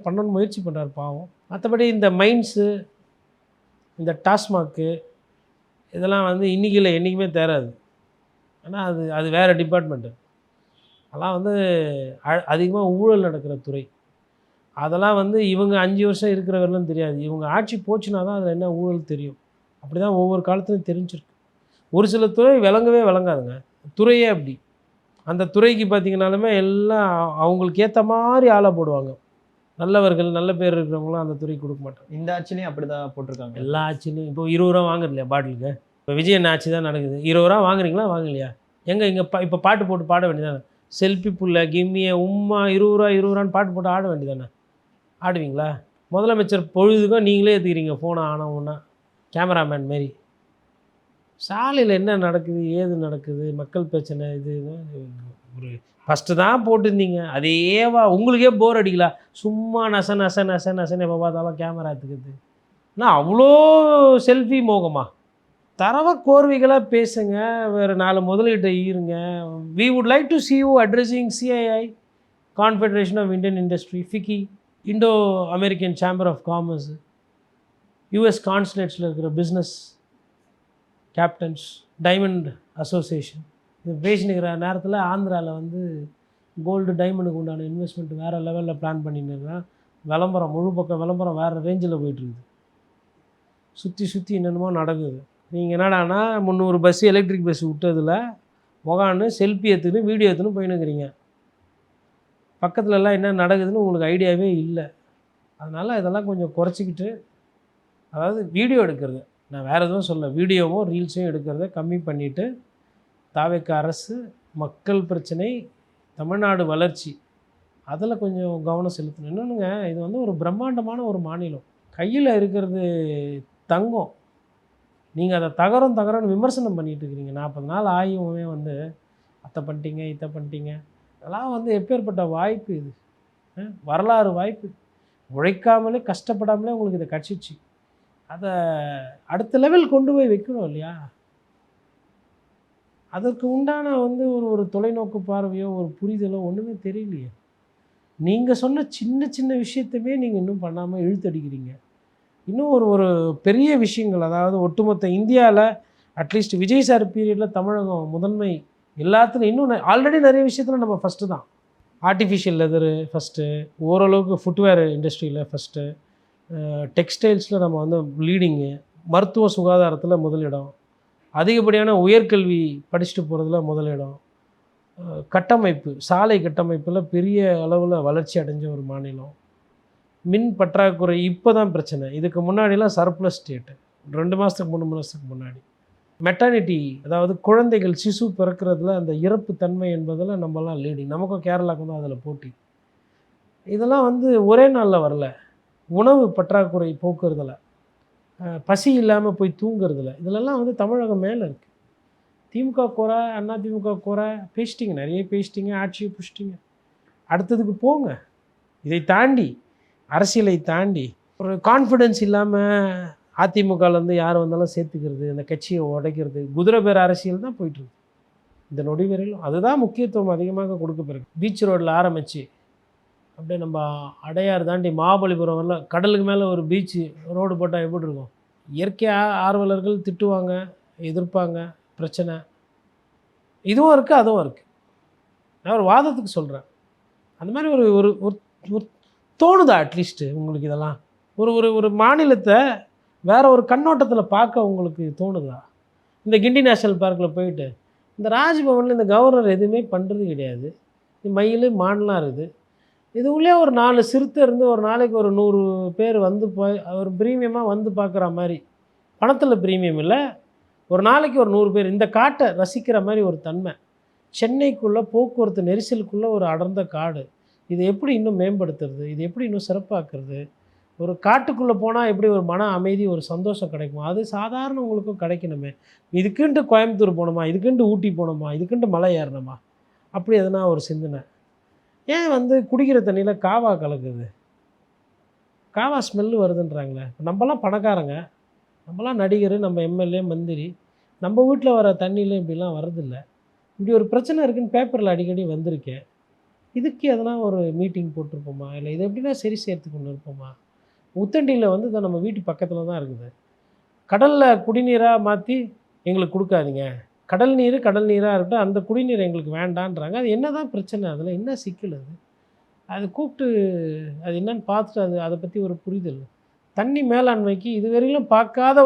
பண்ணணும்னு முயற்சி பண்ணுறாரு பாவம். மற்றபடி இந்த மைன்ஸு, இந்த டாஸ்மாக்கு இதெல்லாம் வந்து இன்றைக்கி இல்லை என்றைக்குமே தேராது. ஆனால் அது வேறு டிபார்ட்மெண்ட்டு. அதெல்லாம் வந்து அதிகமாக ஊழல் நடக்கிற துறை. அதெல்லாம் வந்து இவங்க 5 வருஷம் இருக்கிறவர்களும் தெரியாது. இவங்க ஆட்சி போச்சுன்னா தான் அதில் என்ன ஊழல் தெரியும். அப்படி தான் ஒவ்வொரு காலத்துலையும் தெரிஞ்சிருக்கு. ஒரு சில துறை விளங்கவே விளங்காதுங்க, துறையே அப்படி. அந்த துறைக்கு பார்த்திங்கனாலுமே எல்லாம் அவங்களுக்கு ஏற்ற மாதிரி ஆளை போடுவாங்க. நல்லவர்கள் நல்ல பேர் இருக்கிறவங்களாம் அந்த துறைக்கு கொடுக்க மாட்டாங்க. இந்த ஆட்சிலையும் அப்படி தான் போட்டிருக்காங்க. எல்லா ஆட்சிலையும். இப்போ 20 ரூபா வாங்குறது இல்லையா பாட்டிலுக்கு? இப்போ விஜய் என்ன ஆட்சி தான் நடக்குது. 20 ரூபா வாங்குறீங்களா வாங்கலையா? இங்கே இப்போ பாட்டு போட்டு பாட வேண்டியதானே? செல்ஃபி புள்ள கிம்மிய உம்மா 20 ரூபான்னு பாட்டு போட்டு ஆட வேண்டியதானே? ஆடுவீங்களா? முதலமைச்சர் பொழுதுக்கும் நீங்களே எடுத்துக்கிறீங்க ஃபோனை ஆனவுன்னா, கேமராமேன் மாரி. சாலையில் என்ன நடக்குது ஏது நடக்குது, மக்கள் பிரச்சனை இது ஒரு ஃபஸ்ட்டு தான் போட்டிருந்தீங்க அதேவா. உங்களுக்கே போர் அடிக்கலா? சும்மா நசன் எப்போ பார்த்தாலும் கேமரா எடுத்துக்கிறது. ஆனால் அவ்வளோ செல்ஃபி மோகமா? தரவ கோர்வைகளாக பேசுங்க, வேறு 4 முதலீட்டை ஈருங்க. We would like to see you addressing CII, Confederation of Indian Industry, FICCI, Indo American chamber of commerce, US கான்சுலேட்ஸில் இருக்கிற பிஸ்னஸ் கேப்டன்ஸ், டைமண்ட் அசோசியேஷன். இது பேசினுக்கிற நேரத்தில் ஆந்திராவில் வந்து கோல்டு டைமண்டுக்கு உண்டான இன்வெஸ்ட்மெண்ட் வேறு லெவலில் பிளான் பண்ணிட்டுருக்கான். விளம்பரம் முழு பக்கம் விளம்பரம் வேறு ரேஞ்சில் போயிட்டுருக்குது. சுற்றி என்னென்னமோ நடக்குது. நீங்கள் என்னடான்னா 300 பஸ்ஸு எலக்ட்ரிக் பஸ் விட்டதில் உக்காந்து செல்ஃபி எடுத்துன்னு வீடியோ எடுத்துன்னு போயின்னுக்கிறீங்க. பக்கத்துலலாம் என்ன நடக்குதுன்னு உங்களுக்கு ஐடியாவே இல்லை. அதனால் இதெல்லாம் கொஞ்சம் குறைச்சிக்கிட்டு, அதாவது வீடியோ எடுக்கிறது, நான் வேறு எதுவும் சொல்ல, வீடியோவும் ரீல்ஸையும் எடுக்கிறத கம்மி பண்ணிவிட்டு, தாவேக அரசு, மக்கள் பிரச்சனை, தமிழ்நாடு வளர்ச்சி, அதில் கொஞ்சம் கவனம் செலுத்தணும். இன்னொன்றுங்க, இது வந்து ஒரு பிரம்மாண்டமான ஒரு மாநிலம். கையில் இருக்கிறது தங்கம். நீங்கள் அதை தகரம்னு விமர்சனம் பண்ணிகிட்டு இருக்கிறீங்க. 40 நாள் ஆயுமே வந்து அத்தை பண்ணிட்டீங்க, இத்தை பண்ணிட்டீங்க. அதெல்லாம் வந்து எப்பேற்பட்ட வாய்ப்பு இது, வரலாறு வாய்ப்பு. உழைக்காமலே கஷ்டப்படாமலே உங்களுக்கு இதை கிடச்சிச்சு. அதை அடுத்த லெவல் கொண்டு போய் வைக்கணும் இல்லையா? அதற்கு உண்டான வந்து ஒரு தொலைநோக்கு பார்வையோ ஒரு புரிதலோ ஒன்றுமே தெரியலையே. நீங்கள் சொன்ன சின்ன சின்ன விஷயத்தையுமே நீங்கள் இன்னும் பண்ணாமல் இழுத்தடிக்கிறீங்க. இன்னும் ஒரு பெரிய விஷயங்கள், அதாவது ஒட்டுமொத்த இந்தியாவில் அட்லீஸ்ட் விஜய் சார் பீரியடில் தமிழகம் முதன்மை எல்லாத்துலையும். இன்னும் ஆல்ரெடி நிறைய விஷயத்தில் நம்ம ஃபஸ்ட்டு தான். ஆர்டிஃபிஷியல் லெதரு ஃபஸ்ட்டு, ஓரளவுக்கு ஃபுட்வேர் இண்டஸ்ட்ரியில் ஃபஸ்ட்டு, டெக்ஸ்டைல்ஸில் நம்ம வந்து லீடிங்கு, மருத்துவ சுகாதாரத்தில் முதலிடம், அதிகப்படியான உயர்கல்வி படிச்சுட்டு போகிறதுல முதலிடம், கட்டமைப்பு, சாலை கட்டமைப்பில் பெரிய அளவில் வளர்ச்சி அடைஞ்ச ஒரு மாநிலம். மின் பற்றாக்குறை இப்போ தான் பிரச்சனை. இதுக்கு முன்னாடிலாம் சர்ப்ளஸ் ஸ்டேட்டு 2 மாதத்துக்கு 3 மாதத்துக்கு முன்னாடி. மெட்டர்னிட்டி, அதாவது குழந்தைகள் சிசு பிறக்கிறதுல அந்த இறப்பு தன்மை என்பதில் நம்மலாம் லீடிங். நமக்கும் கேரளாவுக்கும் தான் அதில் போட்டி. இதெல்லாம் வந்து ஒரே நாளில் வரல. உணவு பற்றாக்குறை போக்குறதில்ல, பசி இல்லாமல் போய் தூங்குறதில்ல, இதிலெல்லாம் வந்து தமிழகம் மேலே இருக்குது. திமுக குறை, அண்ணா திமுக குறை பேசிட்டிங்க, நிறைய பேசிட்டிங்க, ஆட்சியை பிடிச்சிட்டிங்க. அடுத்ததுக்கு போங்க. இதை தாண்டி, அரசியலை தாண்டி ஒரு கான்ஃபிடென்ஸ் இல்லாமல் அதிமுகலேருந்து யார் வந்தாலும் சேர்த்துக்கிறது, இந்த கட்சியை உடைக்கிறது, குதிரை பேர் அரசியல் தான் போயிட்டுருக்கு இந்த நொடி வரையிலும். அதுதான் முக்கியத்துவம் அதிகமாக கொடுக்க பிறகு. பீச் ரோட்டில் ஆரம்பித்து அப்படியே நம்ம அடையார் தாண்டி மகாபலிபுரம் வரலாம், கடலுக்கு மேலே ஒரு பீச்சு ரோடு போட்டால் எப்படி இருக்கும்? இயற்கை ஆர்வலர்கள் திட்டுவாங்க, எதிர்ப்பாங்க, பிரச்சனை. இதுவும் இருக்குது, அதுவும் இருக்குது. நான் ஒரு வாதத்துக்கு சொல்கிறேன். அந்த மாதிரி ஒரு தோணுதா அட்லீஸ்ட்டு உங்களுக்கு? இதெல்லாம் ஒரு மாநிலத்தை வேறு ஒரு கண்ணோட்டத்தில் பார்க்க உங்களுக்கு தோணுதா? இந்த கிண்டி நேஷ்னல் பார்க்கில் போயிட்டு இந்த ராஜ்பவனில் இந்த கவர்னர் எதுவுமே பண்ணுறது கிடையாது. மயில் மான்லாம் இருக்குது. இது உள்ளே ஒரு 4 சிறுத்தை இருந்து ஒரு நாளைக்கு ஒரு 100 பேர் வந்து போய் ஒரு ப்ரீமியமாக வந்து பார்க்குற மாதிரி, பணத்தில் ப்ரீமியம் இல்லை, ஒரு நாளைக்கு ஒரு 100 பேர் இந்த காட்டை ரசிக்கிற மாதிரி ஒரு தன்மை. சென்னைக்குள்ளே போக்குவரத்து நெரிசலுக்குள்ளே ஒரு அடர்ந்த காடு. இதை எப்படி இன்னும் மேம்படுத்துறது? இது எப்படி இன்னும் சிறப்பாக்குறது? ஒரு காட்டுக்குள்ளே போனால் எப்படி ஒரு மன அமைதி, ஒரு சந்தோஷம் கிடைக்குமா? அது சாதாரணவங்களுக்கும் கிடைக்கணுமே. இதுக்குன்ட்டு கோயம்புத்தூர் போகணுமா? இதுக்குன்ட்டு ஊட்டி போகணுமா? இதுக்குன்ட்டு மலை ஏறணுமா? அப்படி எதனா ஒரு சிந்தனை. ஏன் வந்து குடிக்கிற தண்ணியில் காவா கலக்குது? காவா ஸ்மெல்லு வருதுன்றாங்களே. நம்மலாம் பணக்காரங்க, நம்மலாம் நடிகர், நம்ம எம்எல்ஏ மந்திரி, நம்ம வீட்டில் வர தண்ணியில் இப்படிலாம் வரதில்லை. இப்படி ஒரு பிரச்சனை இருக்குதுன்னு பேப்பரில் அடிக்கடி வந்திருக்கேன். இதுக்கு எதனா ஒரு மீட்டிங் போட்டிருப்போமா? இல்லை இதை எப்படின்னா சரி செய்கிறதுக்கு ஒன்று இருப்போமா? உத்தண்டியில் வந்து இதை நம்ம வீட்டு பக்கத்தில் தான் இருக்குது. கடலில் குடிநீராக மாற்றி எங்களுக்கு கொடுக்காதீங்க, கடல் நீராக இருக்கட்டும், அந்த குடிநீர் எங்களுக்கு வேண்டான்றாங்க. அது என்ன தான் பிரச்சனை? அதில் என்ன சிக்கல்? அது கூப்பிட்டு அது என்னன்னு பார்த்துட்டு அதை பற்றி ஒரு புரிதல், தண்ணி மேலாண்மைக்கு இதுவரையிலும் பார்க்காத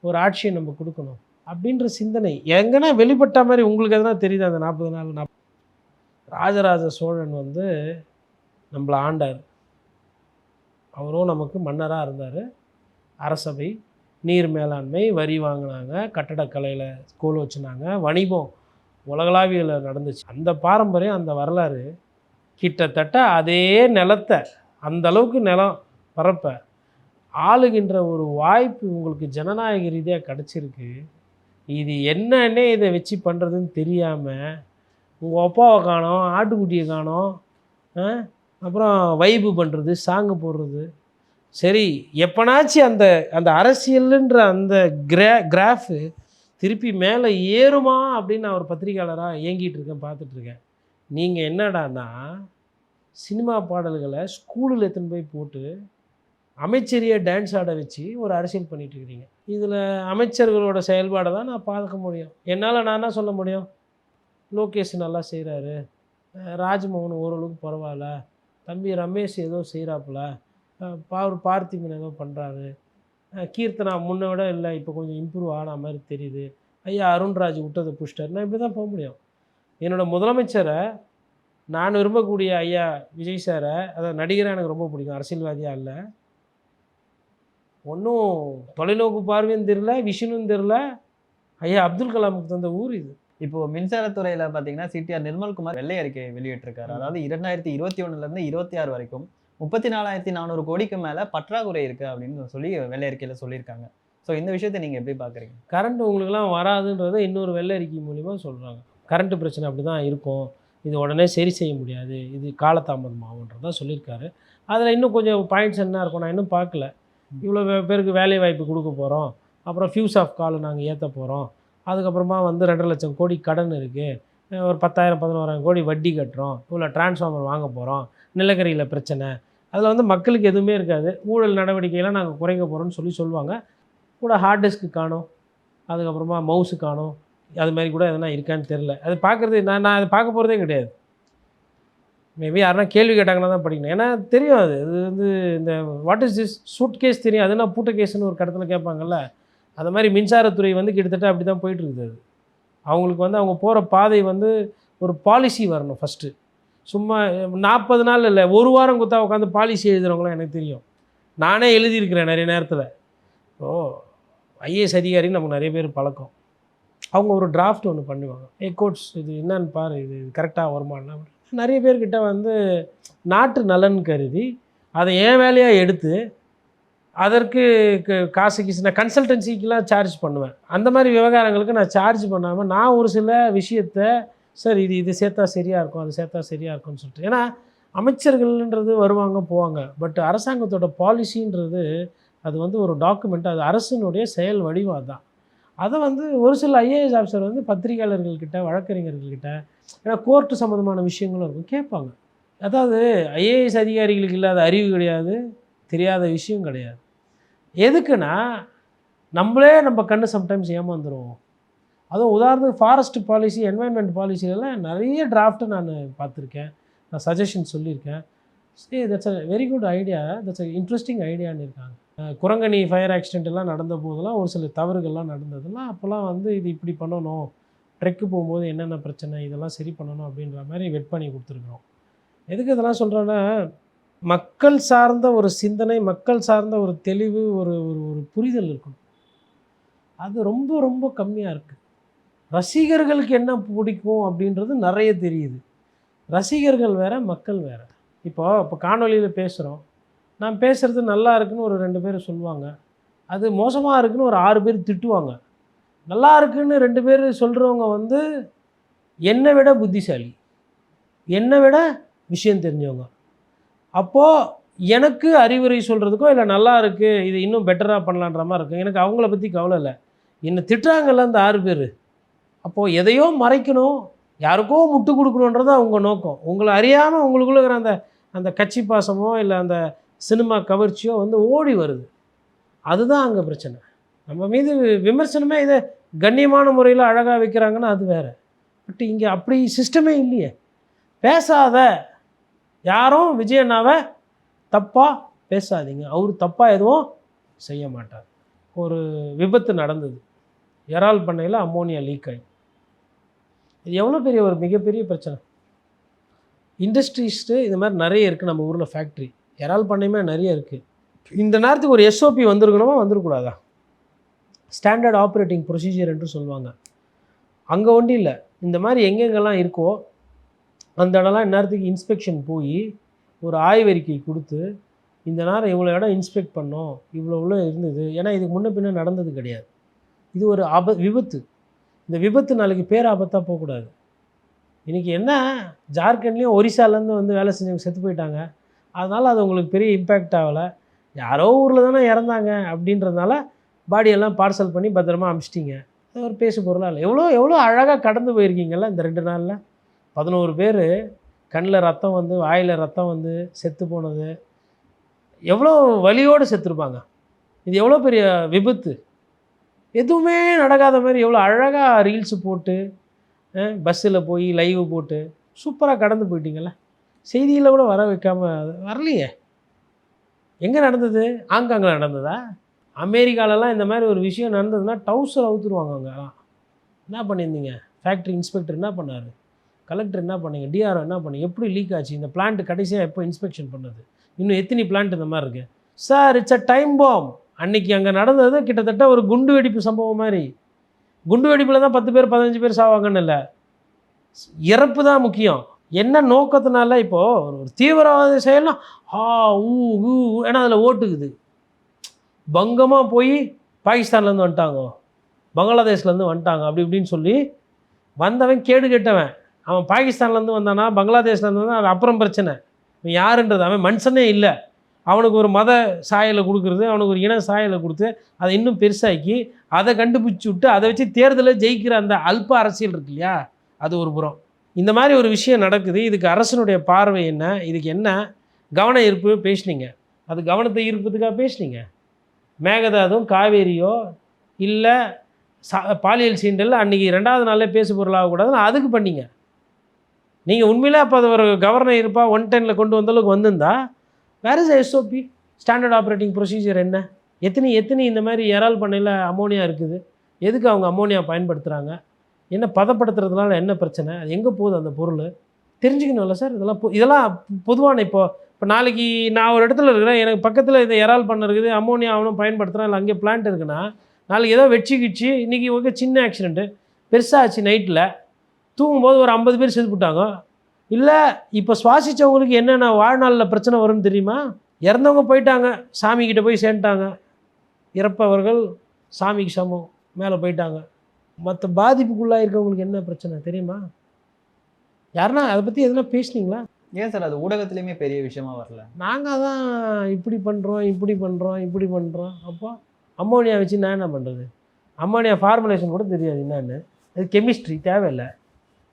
ஒரு ஆட்சியை நம்ம கொடுக்கணும் அப்படின்ற சிந்தனை எங்கன்னா வெளிப்பட்ட மாதிரி உங்களுக்கு எதனா தெரியுது? அந்த 40 நாள் ராஜராஜ சோழன் வந்து நம்மளை ஆண்டார். அவரும் நமக்கு மன்னராக இருந்தார். அரசவை, நீர் மேலாண்மை, வரி வாங்கினாங்க, கட்டடக்கலையில் ஸ்கூல் வச்சுனாங்க, வணிகம் உலகளாவியில் நடந்துச்சு. அந்த பாரம்பரியம், அந்த வரலாறு கிட்டத்தட்ட அதே நிலத்தை, அந்த அளவுக்கு நிலம் பரப்ப ஆளுகின்ற ஒரு வாய்ப்பு உங்களுக்கு ஜனநாயக ரீதியாக கிடச்சிருக்கு. இது என்னன்னே இதை வச்சு பண்ணுறதுன்னு தெரியாமல் உங்கள் அப்பாவை காணோம், ஆட்டுக்குட்டியை காணோம், அப்புறம் வைப்பு பண்ணுறது, சாங்கு போடுறது. சரி, எப்போனாச்சும் அந்த அரசியலுன்ற அந்த கிராஃபு திருப்பி மேலே ஏறுமா அப்படின்னு நான் ஒரு பத்திரிக்கையாளராக இயங்கிட்டு இருக்கேன், பார்த்துட்ருக்கேன். நீங்கள் என்னடான்னா சினிமா பாடல்களை ஸ்கூலில் எடுத்துன்னு போய் போட்டு அமைச்சரையே டான்ஸ் ஆட வச்சு ஒரு அரசியல் பண்ணிகிட்ருக்கிறீங்க. இதில் அமைச்சர்களோட செயல்பாடை தான் நான் பார்க்க முடியும். என்னால் நான் என்ன சொல்ல முடியும்? லோகேஷ் நல்லா செய்கிறாரு, ராஜ்மோகன் ஓரளவுக்கு பரவாயில்ல, தம்பி ரமேஷ் ஏதோ செய்கிறாப்புல, பார்த்திபன் ஏதோ பண்ணுறாரு, கீர்த்தனா முன்ன விட இல்லை இப்போ கொஞ்சம் இம்ப்ரூவ் ஆன மாதிரி தெரியுது, ஐயா அருண்ராஜ் விட்டதை புஷ்டர், நான் இப்படி தான் போக முடியும். என்னோடய முதலமைச்சரை நான் விரும்பக்கூடிய ஐயா விஜய் சாரை, அதாவது நடிகராக எனக்கு ரொம்ப பிடிக்கும், அரசியல்வாதியாக இல்லை. ஒன்றும் தொலைநோக்கு பார்வையும் தெரில, விஷனும் தெரில. ஐயா அப்துல் கலாமுக்கு தந்த ஊர் இது. இப்போ மின்சாரத்துறையில பார்த்தீங்கன்னா சிடிஆர் நிர்மல்குமார் வெள்ளை அறிக்கை வெளியிட்டிருக்காரு. அதாவது 2021லேருந்து 26 வரைக்கும் 34,400 கோடிக்கு மேல பற்றாக்குறை இருக்கு அப்படின்னு சொல்லி வெள்ளை அறிக்கையில சொல்லியிருக்காங்க. ஸோ இந்த விஷயத்தை நீங்க எப்படி பார்க்குறீங்க? கரண்ட் உங்களுக்குலாம் வராதுன்றதை இன்னொரு வெள்ளை அறிக்கை மூலிமா சொல்கிறாங்க. கரண்ட்டு பிரச்சனை அப்படி தான் இருக்கும், இது உடனே சரி செய்ய முடியாது, இது காலதாமதம் ஆகுன்றதான் சொல்லியிருக்காரு. அதில் இன்னும் கொஞ்சம் பாயிண்ட்ஸ் என்ன இருக்கும் நான் இன்னும் பார்க்கல. இவ்வளோ பேருக்கு வேலை வாய்ப்பு கொடுக்க போகிறோம், அப்புறம் ஃபியூஸ் ஆஃப் காலை நாங்கள் ஏற்ற போகிறோம், அதுக்கப்புறமா வந்து 2.5 லட்சம் கோடி கடன் இருக்குது, ஒரு 10,000 11,000 கோடி வட்டி கட்டுறோம், இவ்வளோ டிரான்ஸ்ஃபார்மர் வாங்க போகிறோம், நிலக்கரியில் பிரச்சனை, அதில் வந்து மக்களுக்கு எதுவுமே இருக்காது. ஊழல் நடவடிக்கையெல்லாம் நாங்கள் குறைக்க போகிறோம்னு சொல்லுவாங்க. கூட ஹார்ட் டிஸ்க்கு காணும், அதுக்கப்புறமா மவுஸு காணும், அது மாதிரி கூட எதனா இருக்கான்னு தெரில. அது பார்க்குறது நான் அதை பார்க்க போகிறதே கிடையாது. மேபி யாருன்னா கேள்வி கேட்டாங்கன்னா தான் படிக்கணும். ஏன்னா தெரியும் அது வந்து இந்த what is this suitcase தெரியும், அதுனா பூட்ட கேஸ்ன்னு ஒரு கடத்தில் கேட்பாங்கல்ல, அந்த மாதிரி மின்சாரத்துறை வந்து கிட்டத்தட்ட அப்படி தான் போயிட்டுருக்குது. அது அவங்களுக்கு வந்து அவங்க போகிற பாதை வந்து ஒரு பாலிசி வரணும் ஃபஸ்ட்டு. சும்மா 40 நாள் இல்லை, ஒரு வாரம் குத்தா உட்காந்து பாலிசி எழுதுகிறவங்களாம் எனக்கு தெரியும். நானே எழுதியிருக்கிறேன் நிறைய நேரத்தில். ஐஏஎஸ் அதிகாரின்னு நமக்கு நிறைய பேர் பழக்கம். அவங்க ஒரு டிராஃப்ட் ஒன்று பண்ணுவாங்க, கோட்ஸ் இது என்னன்னு பாரு, இது கரெக்டாக வருமானா. நிறைய பேர்கிட்ட வந்து நாட்டு நலன் கருதி அதை என் வேலையாக எடுத்து அதற்கு காசு நான் கன்சல்டன்சிக்கெலாம் சார்ஜ் பண்ணுவேன். அந்த மாதிரி விவகாரங்களுக்கு நான் சார்ஜ் பண்ணாமல் நான் ஒரு சில விஷயத்தை சார் இது சேர்த்தா சரியாக இருக்கும், அது சேர்த்தா சரியாக இருக்கும்னு சொல்லிட்டு. ஏன்னா அமைச்சர்கள்ன்றது வருவாங்க போவாங்க, பட் அரசாங்கத்தோட பாலிசின்றது அது வந்து ஒரு டாக்குமெண்ட், அது அரசினுடைய செயல் வடிவம் தான். அதை வந்து ஒரு சில ஐஏஎஸ் ஆஃபீஸர் வந்து பத்திரிகையாளர்கள்கிட்ட வழக்கறிஞர்கள்கிட்ட, ஏன்னா கோர்ட்டு சம்மந்தமான விஷயங்களும் இருக்கும், கேட்பாங்க. அதாவது ஐஏஎஸ் அதிகாரிகளுக்கு இல்லாத அறிவு கிடையாது, தெரியாத விஷயம் கிடையாது. எதுக்குன்னா நம்மளே நம்ம கண்ணு சம்டைம்ஸ் ஏமாந்துருவோம். அதுவும் உதாரணத்துக்கு ஃபாரஸ்ட் பாலிசி, என்வாயன்மெண்ட் பாலிசிலெலாம் நிறைய டிராஃப்ட்டு நான் பார்த்துருக்கேன், நான் சஜஷன் சொல்லியிருக்கேன். That's a very good idea, that's a interesting ஐடியான்னு இருக்காங்க. குரங்கணி ஃபயர் ஆக்சிடென்ட் எல்லாம் நடந்த போதெல்லாம் ஒரு சில தவறுகள்லாம் நடந்ததுலாம் அப்போல்லாம் வந்து இது இப்படி பண்ணணும், ட்ரெக்கு போகும்போது என்னென்ன பிரச்சனை இதெல்லாம் சரி பண்ணணும் அப்படின்ற மாதிரி வெட் பண்ணி கொடுத்துருக்குறோம். எதுக்கு இதெல்லாம் சொல்கிறேன்னா, மக்கள் சார்ந்த ஒரு சிந்தனை, மக்கள் சார்ந்த ஒரு தெளிவு, ஒரு ஒரு புரிதல் இருக்கணும். அது ரொம்ப ரொம்ப கம்மியாக இருக்குது. ரசிகர்களுக்கு என்ன பிடிக்கும் அப்படின்றது நிறைய தெரியுது. ரசிகர்கள் வேறு, மக்கள் வேறு. இப்போ காணொலியில் பேசுகிறோம், நான் பேசுகிறது நல்லா இருக்குன்னு ஒரு 2 பேர் சொல்லுவாங்க, அது மோசமாக இருக்குன்னு ஒரு 6 பேர் திட்டுவாங்க. நல்லா இருக்குன்னு 2 பேர் சொல்கிறவங்க வந்து என்னை விட புத்திசாலி, என்னை விட விஷயம் தெரிஞ்சவங்க. அப்போது எனக்கு அறிவுரை சொல்கிறதுக்கோ இல்லை நல்லா இருக்குது இது இன்னும் பெட்டராக பண்ணலான்ற மாதிரி இருக்கும். எனக்கு அவங்கள பற்றி கவலை இல்லை, என்னை திட்டுறாங்கல்ல அந்த 6 பேர். அப்போது எதையோ மறைக்கணும், யாருக்கோ முட்டு கொடுக்கணுன்றது அவங்க நோக்கம். உங்களை அறியாமல் உங்களுக்குள்ள இருக்கிற அந்த அந்த கட்சி பாசமோ இல்லை அந்த சினிமா கவர்ச்சியோ வந்து ஓடி வருது. அதுதான் அங்கே பிரச்சனை. நம்ம மீது விமர்சனமே இதை கண்ணியமான முறையில் அழகாக வைக்கிறாங்கன்னா அது வேறு. பட் இங்கே அப்படி சிஸ்டமே இல்லையே. பேசாத, யாரும் விஜயண்ணாவை தப்பாக பேசாதீங்க, அவர் தப்பாக எதுவும் செய்ய மாட்டார். ஒரு விபத்து நடந்தது, இறால் பண்ணையில் அம்மோனியா லீக் ஆகி. இது எவ்வளோ பெரிய ஒரு மிகப்பெரிய பிரச்சனை. இண்டஸ்ட்ரீஸ்ட்டு இது மாதிரி நிறைய இருக்குது நம்ம ஊரில், ஃபேக்ட்ரி இறால் பண்ணையுமே நிறைய இருக்குது. இந்த நேரத்துக்கு ஒரு எஸ்ஓபி வந்திருக்கணுமா, வந்துருக்கூடாதா? ஸ்டாண்டர்ட் ஆப்ரேட்டிங் ப்ரொசீஜர் என்று சொல்லுவாங்க. அங்கே ஒன்றும் இல்லை, இந்த மாதிரி எங்கெங்கெல்லாம் இருக்கோ அந்த இடம்லாம் இந்நேரத்துக்கு இன்ஸ்பெக்ஷன் போய் ஒரு ஆய்வறிக்கை கொடுத்து, இந்த நேரம் இவ்வளோ இடம் இன்ஸ்பெக்ட் பண்ணோம், இவ்வளோ இருந்தது. ஏன்னா இதுக்கு முன்ன பின்ன நடந்தது கிடையாது. இது ஒரு விபத்து. இந்த விபத்து நாளைக்கு பேராபத்தாக போகக்கூடாது. இன்றைக்கி என்ன, ஜார்க்கண்ட்லேயும் ஒரிசாலேருந்து வந்து வேலை செஞ்சவங்க செத்து போயிட்டாங்க, அதனால் அது உங்களுக்கு பெரிய இம்பேக்ட் ஆகலை. யாரோ ஊரில் தானே இறந்தாங்க அப்படின்றதுனால பாடியெல்லாம் பார்சல் பண்ணி பத்திரமா அனுப்பிச்சிட்டிங்க. அது ஒரு பேசு பொருளாக இல்லை. எவ்வளோ அழகாக கடந்து போயிருக்கீங்கள்ல இந்த 2 நாளில். 11 பேர் கண்ணில் ரத்தம் வந்து, வாயில் ரத்தம் வந்து செத்து போனது, எவ்வளோ வலியோடு செத்துருப்பாங்க. இது எவ்வளோ பெரிய விபத்து. எதுவுமே நடக்காத மாதிரி எவ்வளோ அழகாக ரீல்ஸு போட்டு, பஸ்ஸில் போய் லைவ் போட்டு சூப்பராக கடந்து போயிட்டீங்கள. செய்தியில் கூட வர வைக்காமல் வரலையே. எங்கே நடந்தது? ஹாங்காங்கில் நடந்ததா? அமெரிக்காலலாம் இந்த மாதிரி ஒரு விஷயம் நடந்ததுன்னா டவுசர் அவுத்துருவாங்க அங்கெல்லாம். என்ன பண்ணியிருந்தீங்க? ஃபேக்ட்ரி இன்ஸ்பெக்டர் என்ன பண்ணார்? கலெக்டர் என்ன பண்ணீங்க? டிஆர்ஓ என்ன பண்ணீங்க? எப்படி லீக் ஆச்சு? இந்த பிளான்ட் கடைசியாக எப்போ இன்ஸ்பெக்ஷன் பண்ணது? இன்னும் எத்தனை பிளான்ட் இந்த மாதிரி இருக்குது? Sir it's a time bomb. அன்றைக்கி அங்கே நடந்தது கிட்டத்தட்ட ஒரு குண்டு வெடிப்பு சம்பவம் மாதிரி. குண்டு வெடிப்பில் தான் 10 பேர் 15 பேர் சாவாங்கன்னு இல்லை, இறப்பு தான் முக்கியம். என்ன நோக்கத்தினால இப்போது ஒரு தீவிரவாத செயல்னா ஊ ஊ ஏன்னா அதில் ஓட்டுக்குது. பங்கமாக போய் பாகிஸ்தான்லேருந்து வந்துட்டாங்க, பங்களாதேஷ்லேருந்து வந்துட்டாங்க, அப்படி இப்படின்னு சொல்லி வந்தவன் கேடு கெட்டவன். அவன் பாகிஸ்தான்லேருந்து வந்தானா பங்களாதேஷ்லேருந்து வந்தால் அது அப்புறம் பிரச்சனை. அவன் யாருன்றது அவன் மனுஷனே இல்லை. அவனுக்கு ஒரு மத சாயலை கொடுக்குறது, அவனுக்கு ஒரு இன சாயலை கொடுத்து அதை இன்னும் பெருசாக்கி அதை கண்டுபிடிச்சி விட்டு அதை வச்சு தேர்தலில் ஜெயிக்கிற அந்த அல்ப அரசியல் இருக்கு இல்லையா, அது ஒரு புறம். இந்த மாதிரி ஒரு விஷயம் நடக்குது. இதுக்கு அரசனுடைய பார்வை என்ன? இதுக்கு என்ன கவன ஈர்ப்பு பேசுனீங்க? அது கவனத்தை ஈர்ப்பதுக்காக பேசுனீங்க. மேகதாதும் காவேரியோ இல்லை பாலியல் சீண்டல் அன்றைக்கி 2வது நாளே பேசு பொருளாகக்கூடாதுன்னு அதுக்கு பண்ணிங்க. நீங்கள் உண்மையிலே அப்போ அது ஒரு கவர்னர் இருப்பா 110 கொண்டு வந்தளவுக்கு வந்திருந்தா where is SOP, standard operating procedure என்ன? எத்தனை இந்த மாதிரி இறால் பண்ணையில் அமோனியா இருக்குது, எதுக்கு அவங்க அமோனியா பயன்படுத்துகிறாங்க, என்ன பதப்படுத்துறதுனால என்ன பிரச்சனை, அது எங்கே போகுது அந்த பொருள் தெரிஞ்சுக்கணும்ல சார். இதெல்லாம் பொதுவான இப்போ நாளைக்கு நான் ஒரு இடத்துல இருக்கிறேன், எனக்கு பக்கத்தில் இந்த இறால் பண்ண இருக்குது, அமோனியா அவனும் பயன்படுத்துகிறான், இல்லை அங்கே பிளான்ட் இருக்குன்னா நாளைக்கு ஏதோ வெடிச்சிக்கிச்சு, இன்றைக்கி ஓகே சின்ன ஆக்சிடெண்ட்டு பெருசாகிடுச்சு, நைட்டில் தூங்கும்போது ஒரு 50 பேர் செத்துப்பிட்டாங்க. இல்லை இப்போ சுவாசித்தவங்களுக்கு என்னென்ன வாழ்நாளில் பிரச்சனை வரும்னு தெரியுமா? இறந்தவங்க போயிட்டாங்க, சாமிக்கிட்ட போய் சேர்ந்துட்டாங்க, இறப்பவர்கள் சாமிக்கு சமம், மேலே போயிட்டாங்க. மற்ற பாதிப்புக்குள்ளாக இருக்கவங்களுக்கு என்ன பிரச்சனை தெரியுமா? யாருன்னா அதை பற்றி எதுனா பேசுனீங்களா? ஏன் சார் அது ஊடகத்துலேயுமே பெரிய விஷயமா வரல? நாங்கள் தான் இப்படி பண்ணுறோம். அப்போ அம்மோனியா வச்சு நான் என்ன பண்ணுறது? அம்மோனியா ஃபார்முலேஷன் கூட தெரியாது என்னன்னு. அது கெமிஸ்ட்ரி தேவையில்லை.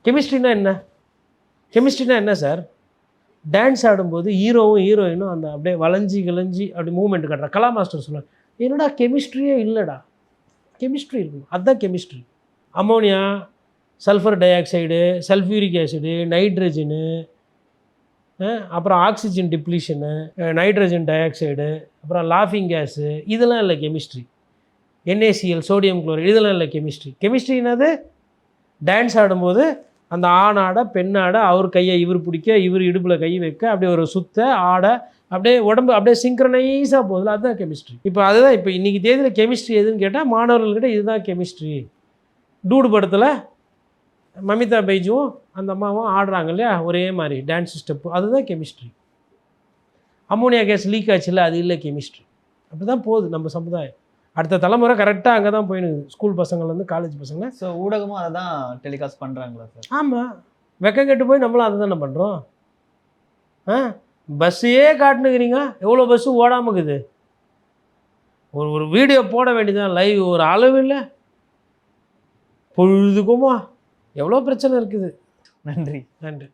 கெமிஸ்ட்ரினா என்ன சார்? டான்ஸ் ஆடும்போது ஹீரோவும் ஹீரோயினும் அந்த அப்படியே வளைஞ்சி கிளஞ்சி அப்படி மூவ்மெண்ட் காட்டுறா. கலா மாஸ்டர் சொல்லுவாங்க, என்னடா கெமிஸ்ட்ரியே இல்லைடா, கெமிஸ்ட்ரி இருக்கும், அதுதான் chemistry. Ammonia, sulphur dioxide, sulphuric acid, nitrogen, அப்புறம் oxygen depletion, nitrogen dioxide, அப்புறம் லாஃபிங் கேஸு, இதெல்லாம் இல்லை கெமிஸ்ட்ரி. NaCl, சோடியம் குளோரைடு, இதெல்லாம் இல்லை கெமிஸ்ட்ரி. கெமிஸ்ட்ரி என்னது? டான்ஸ் ஆடும்போது அந்த ஆணாட பெண்ணாட அவர் கையை இவர் பிடிக்க, இவர் இடுப்பில் கை வைக்க, அப்படியே ஒரு சுத்த ஆட, அப்படியே உடம்பு அப்படியே சிங்க்ரனைஸாக போகுதுல, அதுதான் கெமிஸ்ட்ரி. இப்போ அதுதான் இப்போ இன்றைக்கி தேதியில் கெமிஸ்ட்ரி எதுன்னு கேட்டால் மாணவர்கள்கிட்ட இதுதான் கெமிஸ்ட்ரி. டூடு படத்தில் மமிதா பைஜுவும் அந்த அம்மாவும் ஆடுறாங்க இல்லையா ஒரே மாதிரி டான்ஸ் ஸ்டெப்பு, அதுதான் கெமிஸ்ட்ரி. அம்மோனியா கேஸ் லீக் ஆச்சுல்ல, அது இல்லை கெமிஸ்ட்ரி. அப்படி தான் போகுது நம்ம சமுதாயம். அடுத்த தலைமுறை கரெக்டாக அங்கே தான் போயினுது, ஸ்கூல் பசங்கள்லேருந்து காலேஜ் பசங்க. ஸோ ஊடகமும் அதை தான் டெலிகாஸ்ட் பண்ணுறாங்களா சார்? ஆமாம், வெக்கம் கெட்டு போய் நம்மளும் அதை தானே பண்ணுறோம். பஸ்ஸையே காட்டுனுக்கிறீங்க, எவ்வளோ பஸ்ஸு ஓடாமல் இருக்குது. ஒரு வீடியோ போட வேண்டியதான், லைவ் ஒரு அளவு இல்லை, பொழுதுக்குமா எவ்வளோ பிரச்சனை இருக்குது. நன்றி. நன்றி.